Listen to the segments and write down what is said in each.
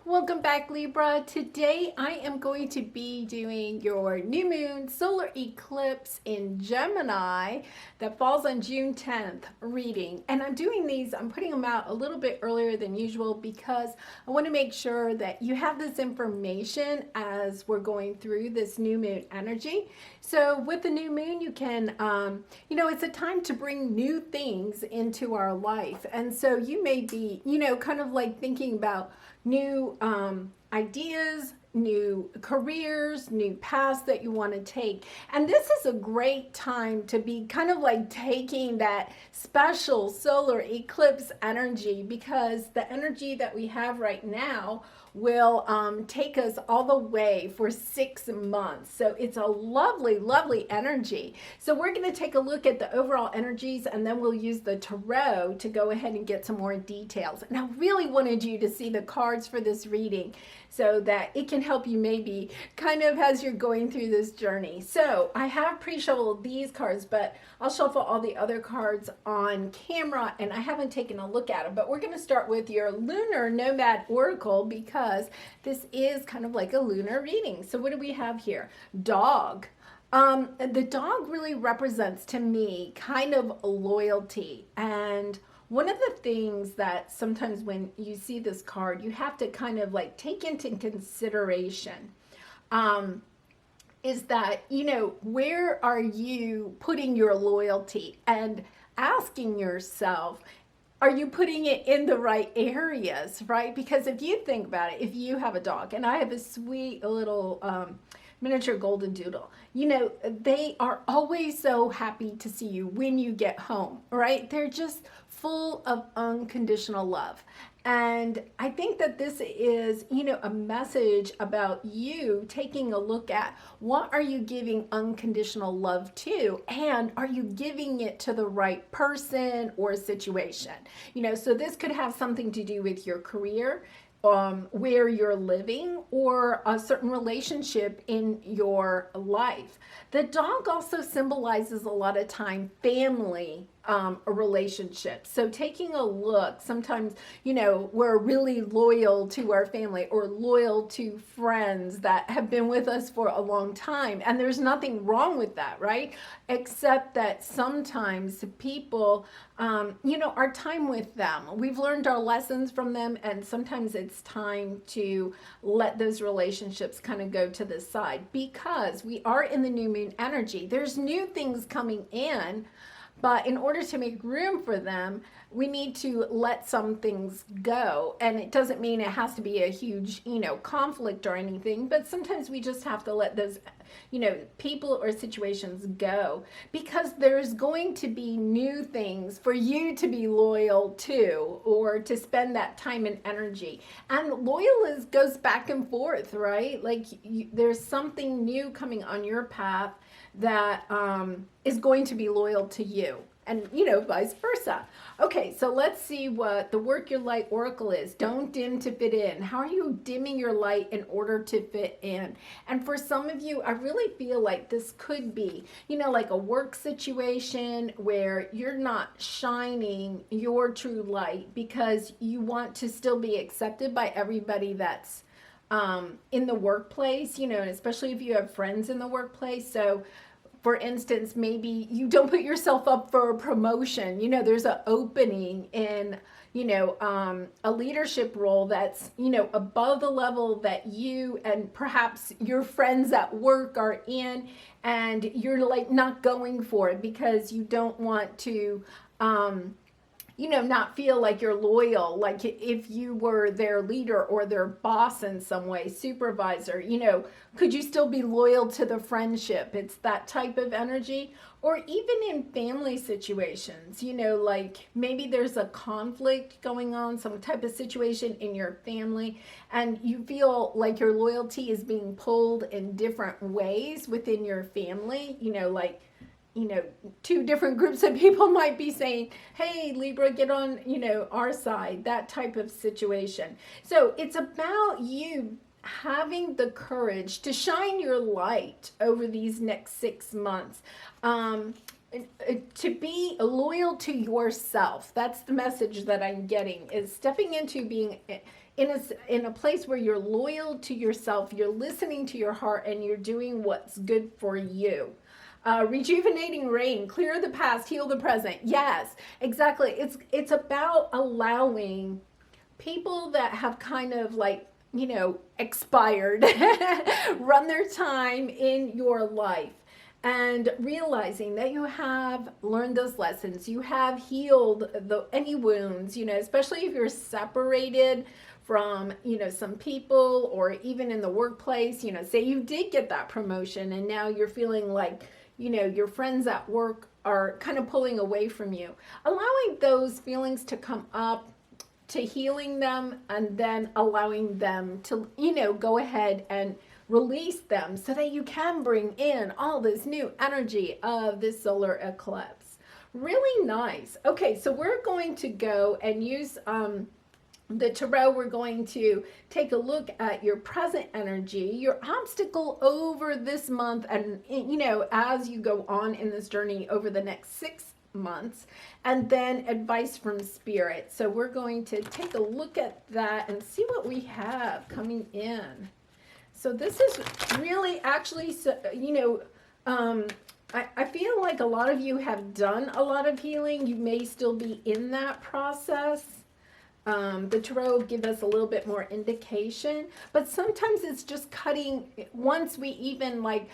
Welcome back, Libra. Today I am going to be doing your new moon solar eclipse in Gemini that falls on June 10th reading. And I'm doing these, I'm putting them out a little bit earlier than usual because I want to make sure that you have this information as we're going through this new moon energy. So with the new moon, you can, it's a time to bring new things into our life. And so you may be, kind of like thinking about new ideas, new careers, new paths that you want to take. And this is a great time to be kind of like taking that special solar eclipse energy, because the energy that we have right now will take us all the way for 6 months. So it's a lovely, lovely energy. So we're going to take a look at the overall energies, and then we'll use the tarot to go ahead and get some more details. And I really wanted you to see the cards for this reading so that it can help you maybe kind of as you're going through this journey. So I have pre-shuffled these cards, but I'll shuffle all the other cards on camera, and I haven't taken a look at them. But we're going to start with your Lunar Nomad Oracle, because this is kind of like a lunar reading. So what do we have here? Dog. The dog really represents to me kind of loyalty. And one of the things that sometimes when you see this card, you have to kind of like take into consideration is that, where are you putting your loyalty, and asking yourself, are you putting it in the right areas, right? Because if you think about it, if you have a dog, and I have a sweet little miniature golden doodle, they are always so happy to see you when you get home, right? They're just full of unconditional love. And I think that this is, a message about you taking a look at what are you giving unconditional love to, and are you giving it to the right person or situation? So this could have something to do with your career, where you're living, or a certain relationship in your life. The dog also symbolizes a lot of time family relationships. So taking a look, sometimes, we're really loyal to our family or loyal to friends that have been with us for a long time. And there's nothing wrong with that, right? Except that sometimes people, our time with them, we've learned our lessons from them, and sometimes it's time to let those relationships kind of go to the side, because we are in the new moon energy. There's new things coming in, but in order to make room for them, we need to let some things go. And it doesn't mean it has to be a huge, conflict or anything, but sometimes we just have to let those, people or situations go, because there's going to be new things for you to be loyal to, or to spend that time and energy. And loyal goes back and forth, right? Like there's something new coming on your path that is going to be loyal to you, and vice versa. Okay, so let's see what the Work Your Light Oracle is. Don't dim to fit in. How are you dimming your light in order to fit in? And for some of you, I really feel like this could be, like a work situation where you're not shining your true light because you want to still be accepted by everybody that's in the workplace, and especially if you have friends in the workplace. So for instance, maybe you don't put yourself up for a promotion. There's an opening in, a leadership role that's, above the level that you and perhaps your friends at work are in, and you're like not going for it because you don't want to, not feel like you're loyal, like if you were their leader or their boss in some way, supervisor, could you still be loyal to the friendship? It's that type of energy. Or even in family situations, like maybe there's a conflict going on, some type of situation in your family, and you feel like your loyalty is being pulled in different ways within your family, like two different groups of people might be saying, hey, Libra, get on, our side, that type of situation. So it's about you having the courage to shine your light over these next 6 months. To be loyal to yourself. That's the message that I'm getting, is stepping into being in a place where you're loyal to yourself, you're listening to your heart, and you're doing what's good for you. Rejuvenating rain, clear the past, heal the present. Yes, exactly. It's about allowing people that have kind of like, expired, run their time in your life, and realizing that you have learned those lessons, you have healed any wounds, especially if you're separated from, some people, or even in the workplace, say you did get that promotion and now you're feeling like, your friends at work are kind of pulling away from you. Allowing those feelings to come up, to healing them, and then allowing them to, go ahead and release them so that you can bring in all this new energy of this solar eclipse. Really nice. Okay, so we're going to go and use the tarot. We're going to take a look at your present energy, your obstacle over this month, and as you go on in this journey over the next 6 months, and then advice from spirit. So we're going to take a look at that and see what we have coming in. So this is really actually, I feel like a lot of you have done a lot of healing. You may still be in that process. The tarot will give us a little bit more indication, but sometimes it's just cutting, once we even like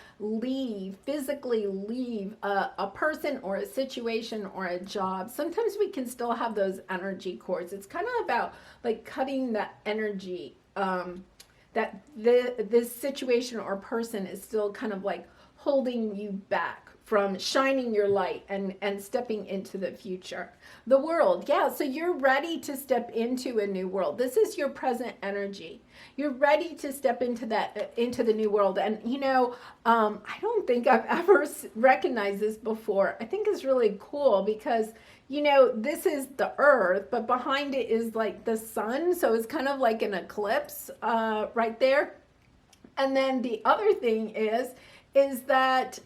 physically leave a person or a situation or a job, sometimes we can still have those energy cords. It's kind of about like cutting that energy, that this situation or person is still kind of like holding you back from shining your light and stepping into the future. The world, yeah, so you're ready to step into a new world. This is your present energy. You're ready to step into the new world. And I don't think I've ever recognized this before. I think it's really cool because this is the earth, but behind it is like the sun, so it's kind of like an eclipse right there. And then the other thing is that,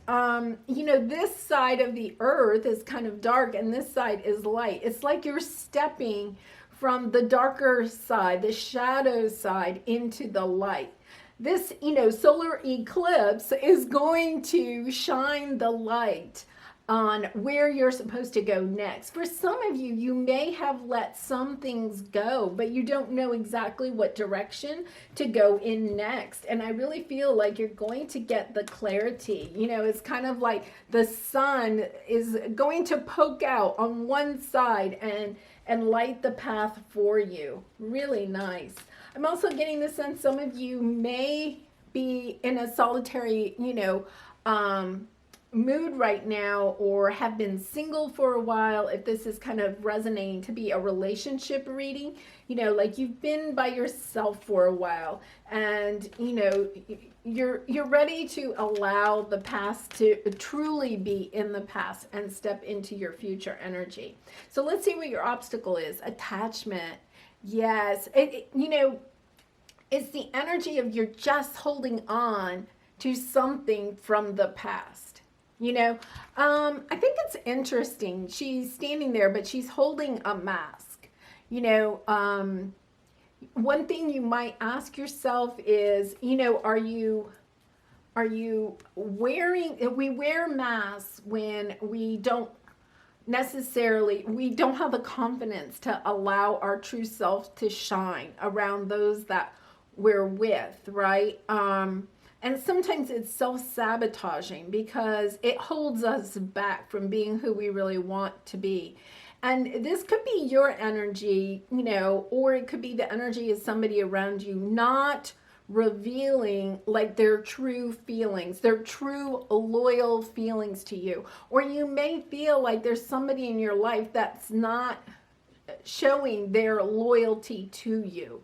this side of the earth is kind of dark and this side is light. It's like you're stepping from the darker side, the shadow side, into the light. This, solar eclipse is going to shine the light on where you're supposed to go next. For some of you, you may have let some things go, but you don't know exactly what direction to go in next. And I really feel like you're going to get the clarity. It's kind of like the sun is going to poke out on one side and light the path for you. Really nice. I'm also getting the sense some of you may be in a solitary, mood right now, or have been single for a while. If this is kind of resonating to be a relationship reading, like you've been by yourself for a while, and you're ready to allow the past to truly be in the past and step into your future energy. So let's see what your obstacle is. Attachment. Yes, it's the energy of you're just holding on to something from the past. I think it's interesting. She's standing there, but she's holding a mask. One thing you might ask yourself is, are you wearing, we wear masks when we don't have the confidence to allow our true self to shine around those that we're with, right? And sometimes it's self-sabotaging because it holds us back from being who we really want to be. And this could be your energy, or it could be the energy of somebody around you not revealing like their true feelings, their true loyal feelings to you. Or you may feel like there's somebody in your life that's not showing their loyalty to you.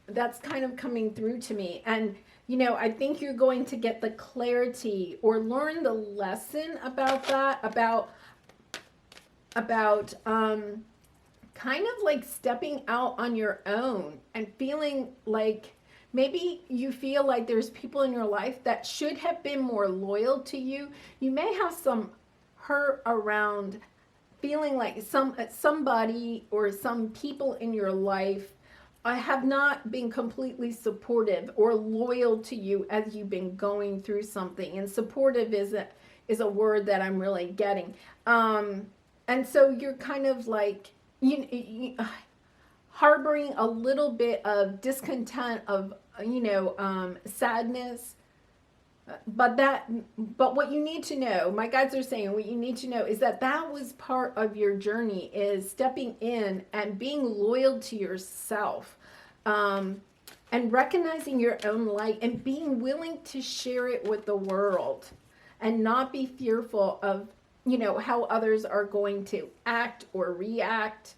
That's kind of coming through to me. And, I think you're going to get the clarity or learn the lesson about that, about kind of like stepping out on your own and feeling like maybe you feel like there's people in your life that should have been more loyal to you. You may have some hurt around feeling like somebody or some people in your life have not been completely supportive or loyal to you as you've been going through something. And supportive is a word that I'm really getting. And so you're kind of like, harboring a little bit of discontent, of, sadness. But what you need to know, my guides are saying, what you need to know is that that was part of your journey, is stepping in and being loyal to yourself, and recognizing your own light and being willing to share it with the world, and not be fearful of, how others are going to act or react.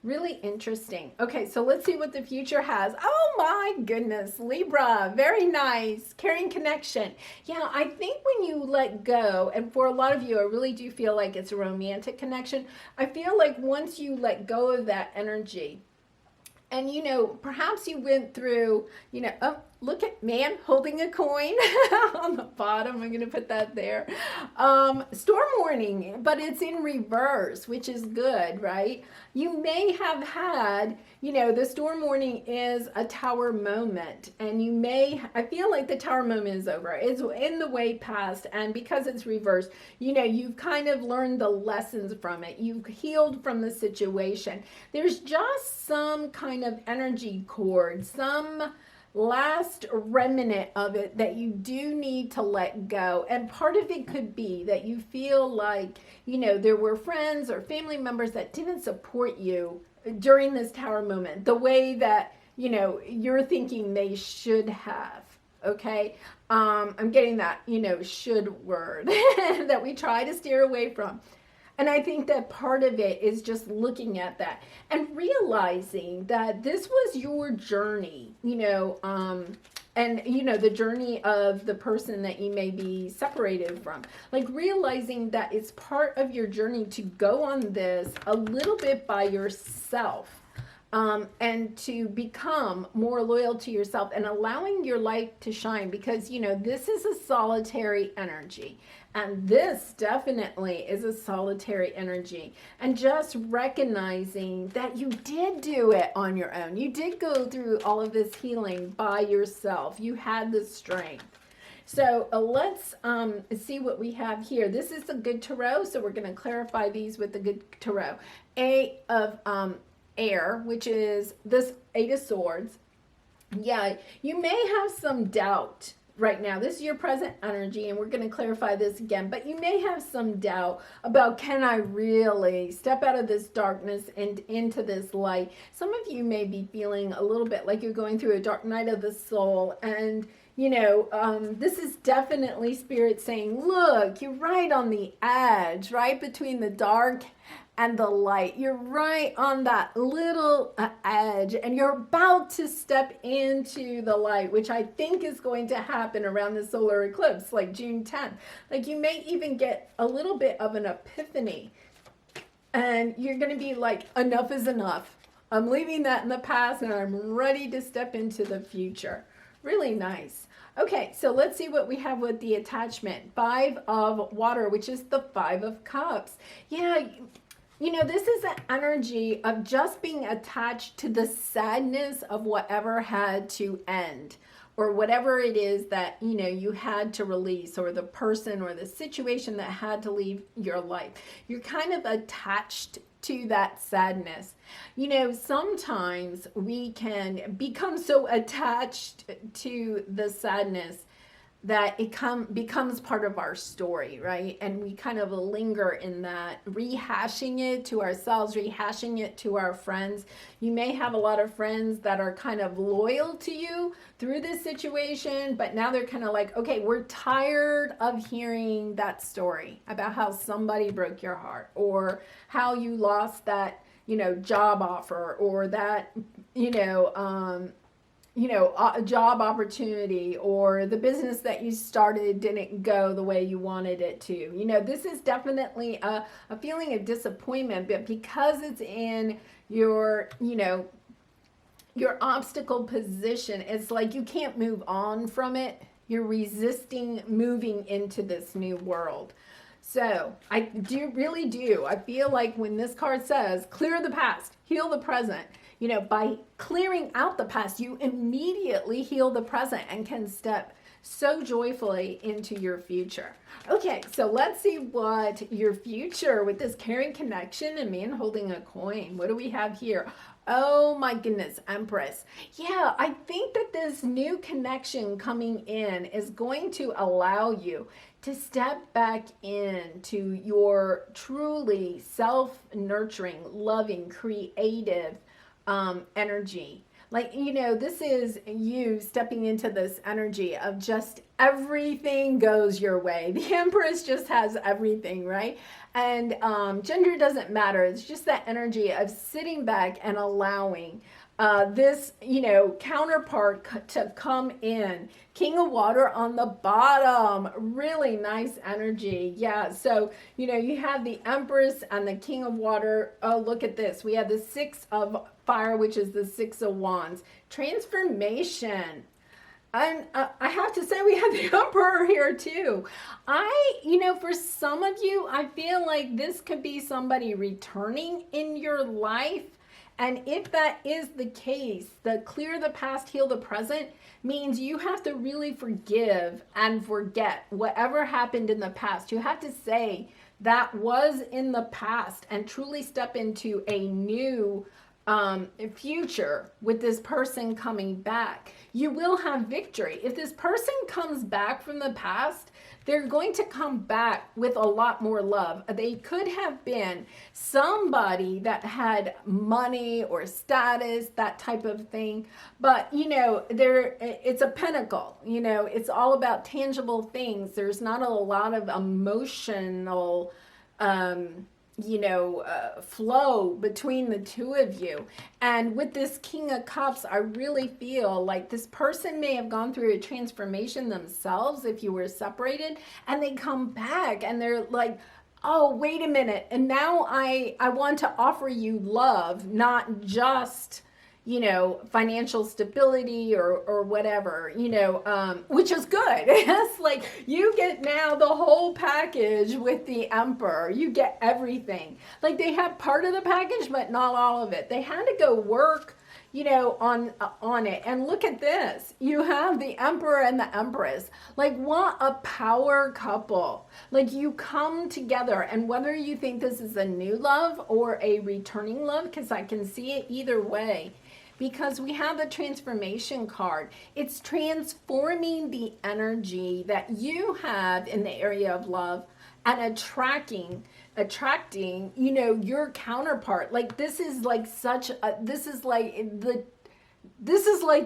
Really interesting. Okay, so let's see what the future has. Oh my goodness, Libra, very nice. Caring connection. Yeah, I think when you let go, and for a lot of you, I really do feel like it's a romantic connection. I feel like once you let go of that energy, and perhaps you went through, oh, look at man holding a coin on the bottom. I'm going to put that there. Storm warning, but it's in reverse, which is good, right? You may have had, the storm warning is a tower moment, and I feel like the tower moment is over. It's in the way past, and because it's reversed, you've kind of learned the lessons from it. You've healed from the situation. There's just some kind of energy cord, some last remnant of it that you do need to let go. And part of it could be that you feel like, there were friends or family members that didn't support you during this tower moment the way that, you're thinking they should have. Okay. I'm getting that, should word that we try to steer away from. And I think that part of it is just looking at that and realizing that this was your journey, and, the journey of the person that you may be separated from. Like realizing that it's part of your journey to go on this a little bit by yourself. And to become more loyal to yourself and allowing your light to shine, because, this is a solitary energy. And this definitely is a solitary energy. And just recognizing that you did do it on your own. You did go through all of this healing by yourself. You had the strength. So let's see what we have here. This is a good tarot, so we're going to clarify these with the good tarot. Eight of air, which is this Eight of Swords. Yeah, you may have some doubt right now. This is your present energy, and we're going to clarify this again, but you may have some doubt about, can I really step out of this darkness and into this light? Some of you may be feeling a little bit like you're going through a dark night of the soul, and this is definitely Spirit saying, look, you're right on the edge, right between the dark and the light. You're right on that little edge, and you're about to step into the light, which I think is going to happen around the solar eclipse, like June 10th. Like you may even get a little bit of an epiphany, and you're going to be like, enough is enough. I'm leaving that in the past, and I'm ready to step into the future. Really nice. Okay, so let's see what we have with the attachment. 5 of water, which is the 5 of cups. Yeah, this is an energy of just being attached to the sadness of whatever had to end, or whatever it is that, you had to release, or the person or the situation that had to leave your life. You're kind of attached to that sadness. Sometimes we can become so attached to the sadness that it becomes part of our story, right? And we kind of linger in that, rehashing it to ourselves, rehashing it to our friends. You may have a lot of friends that are kind of loyal to you through this situation, but now they're kind of like, okay, we're tired of hearing that story about how somebody broke your heart, or how you lost that, job offer, or that, a job opportunity, or the business that you started didn't go the way you wanted it to. This is definitely a feeling of disappointment, but because it's in your, your obstacle position, it's like you can't move on from it. You're resisting moving into this new world. So I really do. I feel like when this card says, clear the past, heal the present, by clearing out the past, you immediately heal the present and can step so joyfully into your future. Okay, so let's see what your future with this caring connection and man holding a coin. What do we have here? Oh my goodness, Empress. Yeah, I think that this new connection coming in is going to allow you to step back into your truly self-nurturing, loving, creative energy. Like, this is you stepping into this energy of just everything goes your way. The Empress just has everything, right? And gender doesn't matter. It's just that energy of sitting back and allowing this, counterpart to come in. King of Water on the bottom. Really nice energy. Yeah, so, you have the Empress and the King of Water. Oh, look at this. We have the Six of Fire, which is the Six of Wands. Transformation. And I have to say we have the Emperor here too. For some of you, I feel like this could be somebody returning in your life. And if that is the case, the clear the past, heal the present means you have to really forgive and forget whatever happened in the past. You have to say that was in the past and truly step into a new future with this person coming back. You will have victory. If this person comes back from the past, they're going to come back with a lot more love. They could have been somebody that had money or status, that type of thing. But, it's a pentacle. It's all about tangible things. There's not a lot of emotional flow between the two of you. And with this King of Cups, I really feel like this person may have gone through a transformation themselves if you were separated, and they come back and they're like, oh, wait a minute. And now I want to offer you love, not just financial stability or whatever, which is good. It's like you get now the whole package with the Emperor. You get everything. Like they have part of the package, but not all of it. They had to go work, on it. And look at this. You have the Emperor and the Empress. Like what a power couple. Like you come together, and whether you think this is a new love or a returning love, because I can see it either way. Because we have the transformation card. It's transforming the energy that you have in the area of love and attracting, your counterpart. Like this is like this is like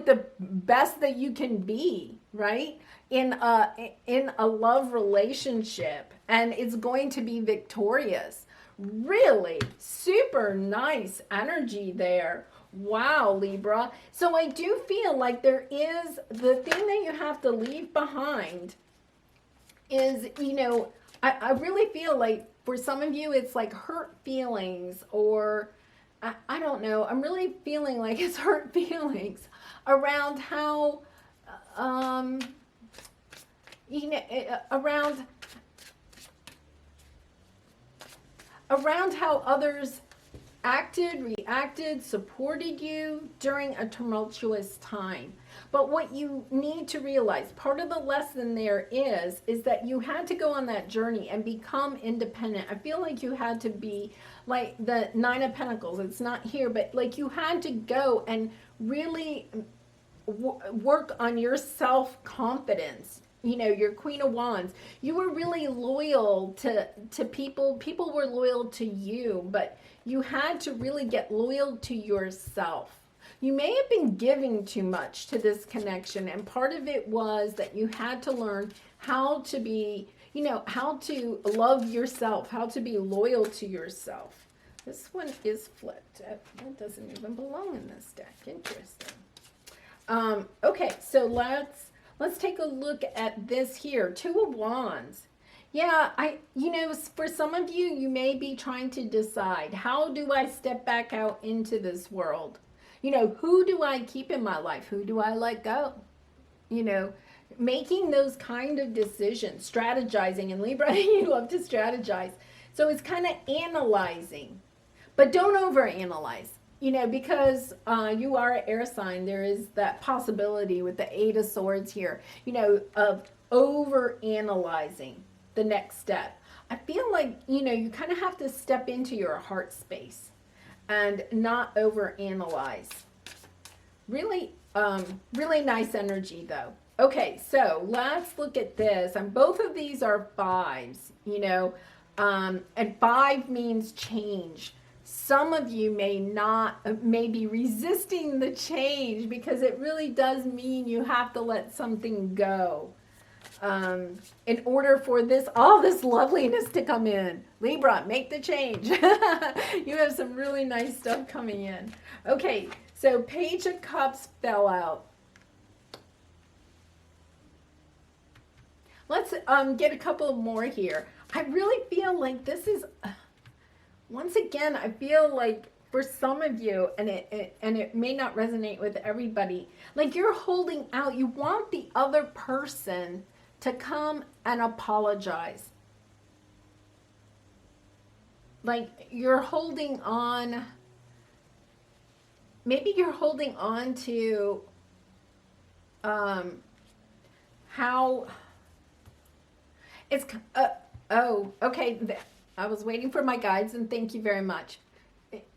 the best that you can be, right? In a love relationship, and it's going to be victorious. Really super nice energy there. Wow, Libra. So I do feel like there is the thing that you have to leave behind is, I really feel like for some of you, it's like hurt feelings, or I don't know. I'm really feeling like it's hurt feelings around how, around how others acted, reacted, supported you during a tumultuous time. But what you need to realize, part of the lesson there is that you had to go on that journey and become independent. I feel like you had to be like the Nine of Pentacles. It's not here, but like you had to go and really work on your self-confidence. Your Queen of Wands. You were really loyal to people. People were loyal to you, but you had to really get loyal to yourself. You may have been giving too much to this connection, and part of it was that you had to learn how to be, how to love yourself, how to be loyal to yourself. This one is flipped. That doesn't even belong in this deck. Interesting. Okay, so let's take a look at this here. Two of Wands. Yeah, for some of you, you may be trying to decide, how do I step back out into this world? Who do I keep in my life? Who do I let go? Making those kind of decisions, strategizing. And Libra, you love to strategize. So it's kind of analyzing, but don't overanalyze. you know, because you are an air sign, there is that possibility with the Eight of Swords here, you know, of over analyzing the next step. I feel like, you know, you kind of have to step into your heart space and not over analyze. Really, really nice energy though. Okay, so let's look at this. And both of these are fives, you know, and five means change. Some of you may be resisting the change because it really does mean you have to let something go. In order for all this loveliness to come in. Libra, make the change. You have some really nice stuff coming in. Okay, so Page of Cups fell out. Let's get a couple more here. I really feel like this is, once again, I feel like for some of you, and it may not resonate with everybody, like you're holding out. You want the other person to come and apologize. Like you're holding on, maybe you're holding on to how it's, oh, okay, I was waiting for my guides, and thank you very much.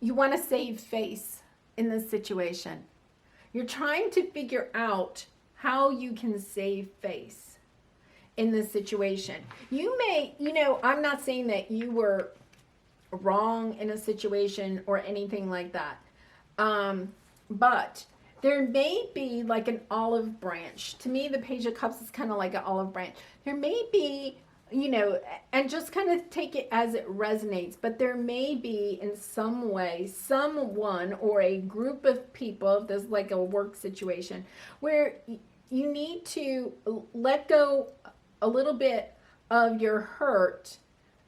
You want to save face in this situation. You're trying to figure out how you can save face in this situation. You may, you know, I'm not saying that you were wrong in a situation or anything like that. But there may be like an olive branch. To me, the Page of Cups is kind of like an olive branch. There may be, you know, and just kind of take it as it resonates, but there may be in some way someone or a group of people, if there's like a work situation, where you need to let go a little bit of your hurt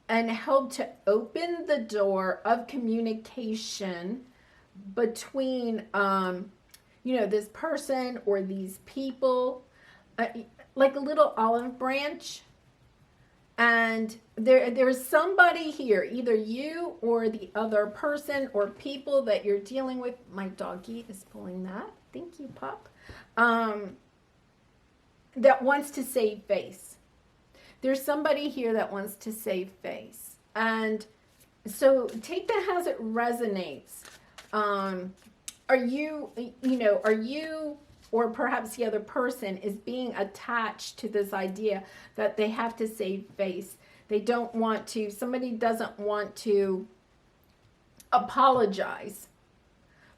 and help to open the door of communication between, you know, this person or these people, like a little olive branch. And there's somebody here, either you or the other person or people that you're dealing with. My doggy is pulling that. Thank you, pup. That wants to save face. There's somebody here that wants to save face. And so take that as it resonates. Are you, you know, are you, or perhaps the other person is being attached to this idea that they have to save face. They don't want to, somebody doesn't want to apologize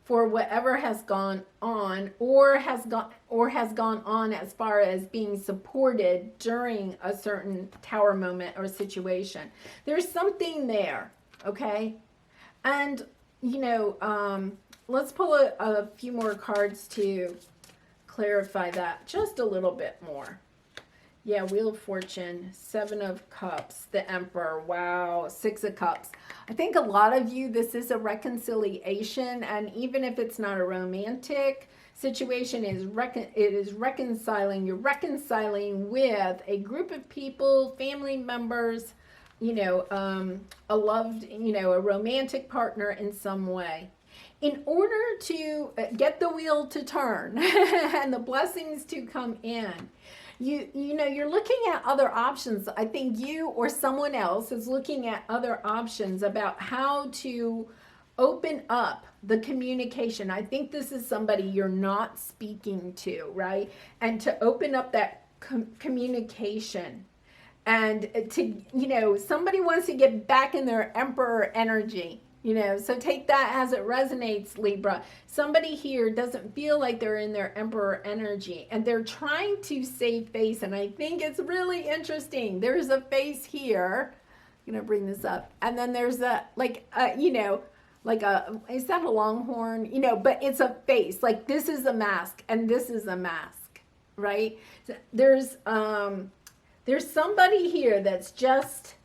for whatever has gone on or has gone on as far as being supported during a certain tower moment or situation. There's something there, okay? And, you know, let's pull a few more cards to clarify that just a little bit more. Yeah, Wheel of Fortune, Seven of Cups, the Emperor, wow, Six of Cups. I think a lot of you, this is a reconciliation, and even if it's not a romantic situation, it is reconciling. You're reconciling with a group of people, family members, you know, a loved, you know, a romantic partner in some way. In order to get the wheel to turn and the blessings to come in, you know, you're looking at other options. I think you or someone else is looking at other options about how to open up the communication. I think this is somebody you're not speaking to, right? And to open up that communication. And to, you know, somebody wants to get back in their Emperor energy. You know, so take that as it resonates, Libra. Somebody here doesn't feel like they're in their Emperor energy, and they're trying to save face, and I think it's really interesting. There's a face here. I'm going to bring this up. And then there's a, like, you know, like a, is that a longhorn? You know, but it's a face. Like, this is a mask, and this is a mask, right? So there's somebody here that's just,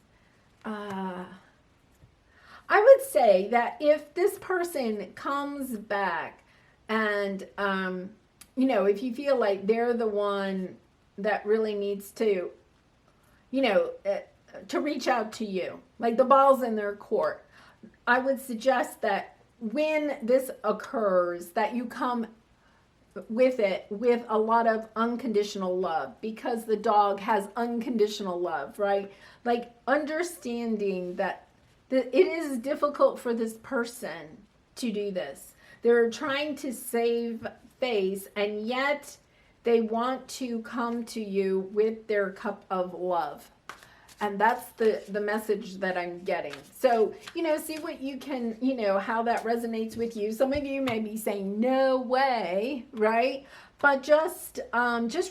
I would say that if this person comes back and, you know, if you feel like they're the one that really needs to, you know, to reach out to you, like the ball's in their court, I would suggest that when this occurs, that you come with it with a lot of unconditional love, because the dog has unconditional love, right? Like understanding that it is difficult for this person to do this. They're trying to save face, and yet they want to come to you with their cup of love. And that's the message that I'm getting. So, see what you can, how that resonates with you. Some of you may be saying, no way, right? But just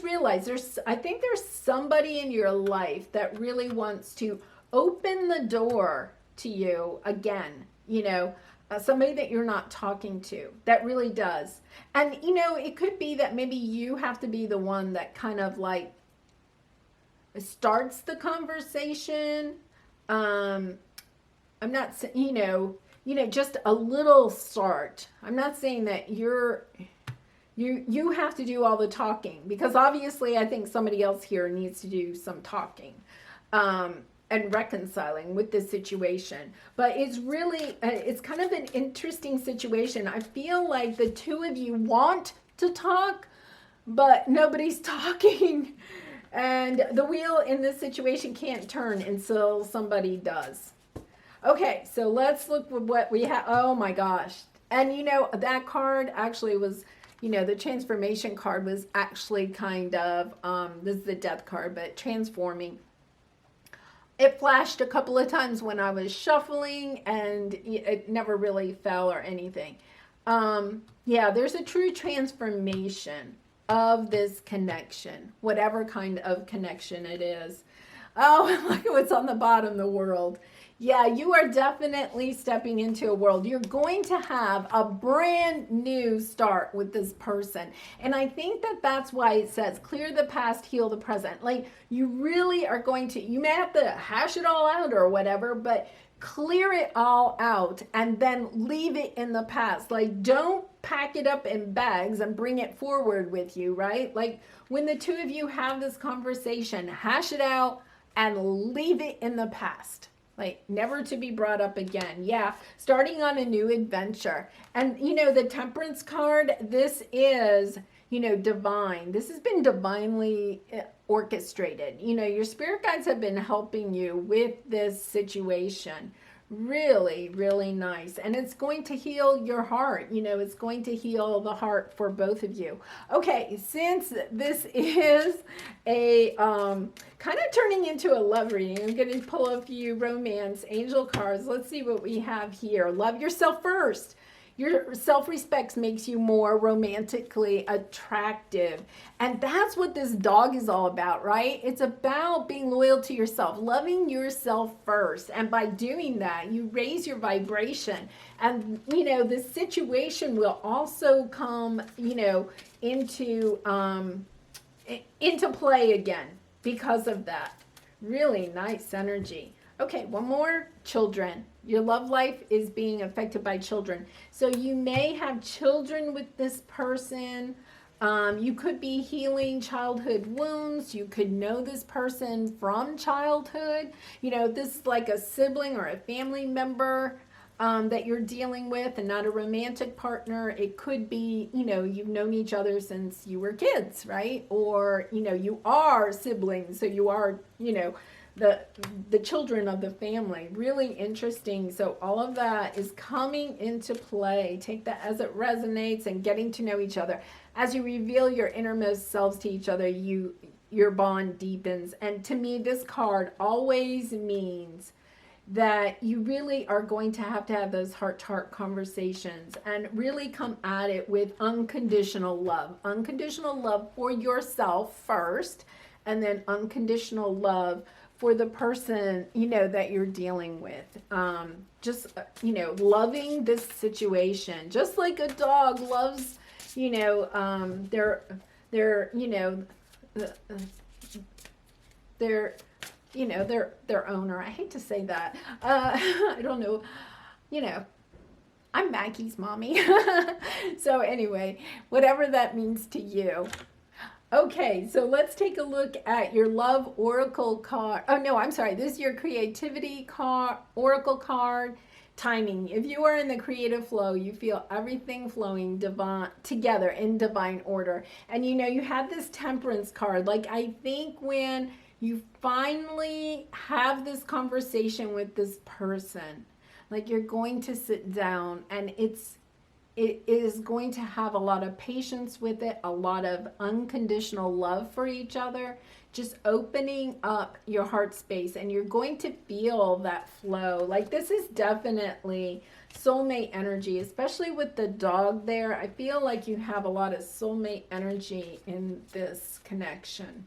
realize I think there's somebody in your life that really wants to open the door to you again, somebody that you're not talking to, that really does. And, it could be that maybe you have to be the one that kind of like starts the conversation. I'm not saying, just a little start. I'm not saying that you have to do all the talking, because obviously I think somebody else here needs to do some talking and reconciling with this situation. But it's really, it's kind of an interesting situation. I feel like the two of you want to talk, but nobody's talking. And the wheel in this situation can't turn until somebody does. Okay, so let's look at what we have. Oh my gosh. And that card actually was, the transformation card was actually kind of, this is the death card, but transforming. It flashed a couple of times when I was shuffling, and it never really fell or anything. Yeah, there's a true transformation of this connection, whatever kind of connection it is. Oh, look at what's on the bottom, the world. Yeah, you are definitely stepping into a world. You're going to have a brand new start with this person. And I think that that's why it says clear the past, heal the present. Like, you really are going to, you may have to hash it all out or whatever, but clear it all out and then leave it in the past. Like, don't pack it up in bags and bring it forward with you, right? Like, when the two of you have this conversation, hash it out and leave it in the past. Like, never to be brought up again. Yeah, starting on a new adventure. And, the Temperance card, this is, divine. This has been divinely orchestrated. Your spirit guides have been helping you with this situation. Really, really nice. And it's going to heal your heart. It's going to heal the heart for both of you. Okay, since this is a kind of turning into a love reading, I'm going to pull a few romance angel cards. Let's see what we have here. Love yourself first. Your self-respect makes you more romantically attractive. And that's what this dog is all about, right? It's about being loyal to yourself, loving yourself first. And by doing that, you raise your vibration. And, the situation will also come, into play again because of that. Really nice energy. Okay, one more. Children. Your love life is being affected by children. So you may have children with this person. You could be healing childhood wounds. You could know this person from childhood. This is like a sibling or a family member that you're dealing with, and not a romantic partner. It could be, you've known each other since you were kids, right? Or, you are siblings. So you are, the children of the family. Really interesting. So all of that is coming into play. Take that as it resonates, and getting to know each other. As you reveal your innermost selves to each other, your bond deepens. And to me, this card always means that you really are going to have those heart-to-heart conversations and really come at it with unconditional love. Unconditional love for yourself first, and then unconditional love for the person, that you're dealing with. Just, loving this situation, just like a dog loves, their owner. I hate to say that. I don't know, I'm Maggie's mommy. So anyway, whatever that means to you. Okay, so let's take a look at your love oracle card. Oh no, I'm sorry. This is your creativity card, oracle card. timing. If you are in the creative flow, you feel everything flowing divine together in divine order. And you know, you had this Temperance card. Like, I think when you finally have this conversation with this person, like, you're going to sit down and it is going to have a lot of patience with it, a lot of unconditional love for each other, just opening up your heart space, and you're going to feel that flow. Like, this is definitely soulmate energy, especially with the dog there. I feel like you have a lot of soulmate energy in this connection.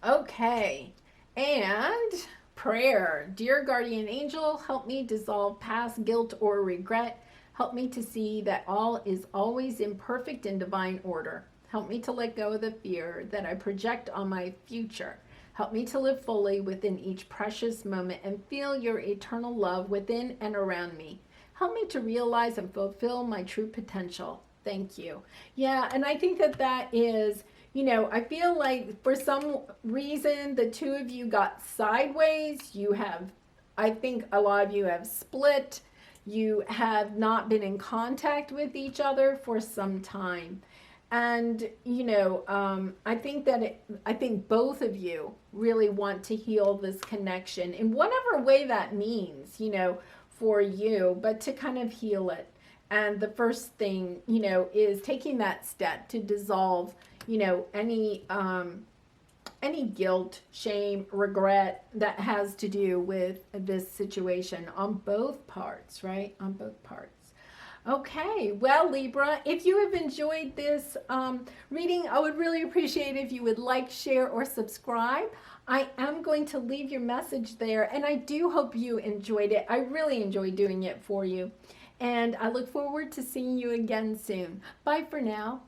Okay, and prayer. Dear guardian angel, help me dissolve past guilt or regret. Help me to see that all is always in perfect and divine order. Help me to let go of the fear that I project on my future. Help me to live fully within each precious moment and feel your eternal love within and around me. Help me to realize and fulfill my true potential. Thank you. Yeah, and I think that that is, you know, I feel like for some reason the two of you got sideways. You have, I think a lot of you have split. You have not been in contact with each other for some time. And, you know, I think both of you really want to heal this connection in whatever way that means, you know, for you, but to kind of heal it. And the first thing, you know, is taking that step to dissolve, you know, any guilt, shame, regret that has to do with this situation on both parts, right? On both parts. Okay, well, Libra, if you have enjoyed this reading, I would really appreciate if you would like, share, or subscribe. I am going to leave your message there, and I do hope you enjoyed it. I really enjoyed doing it for you, and I look forward to seeing you again soon. Bye for now.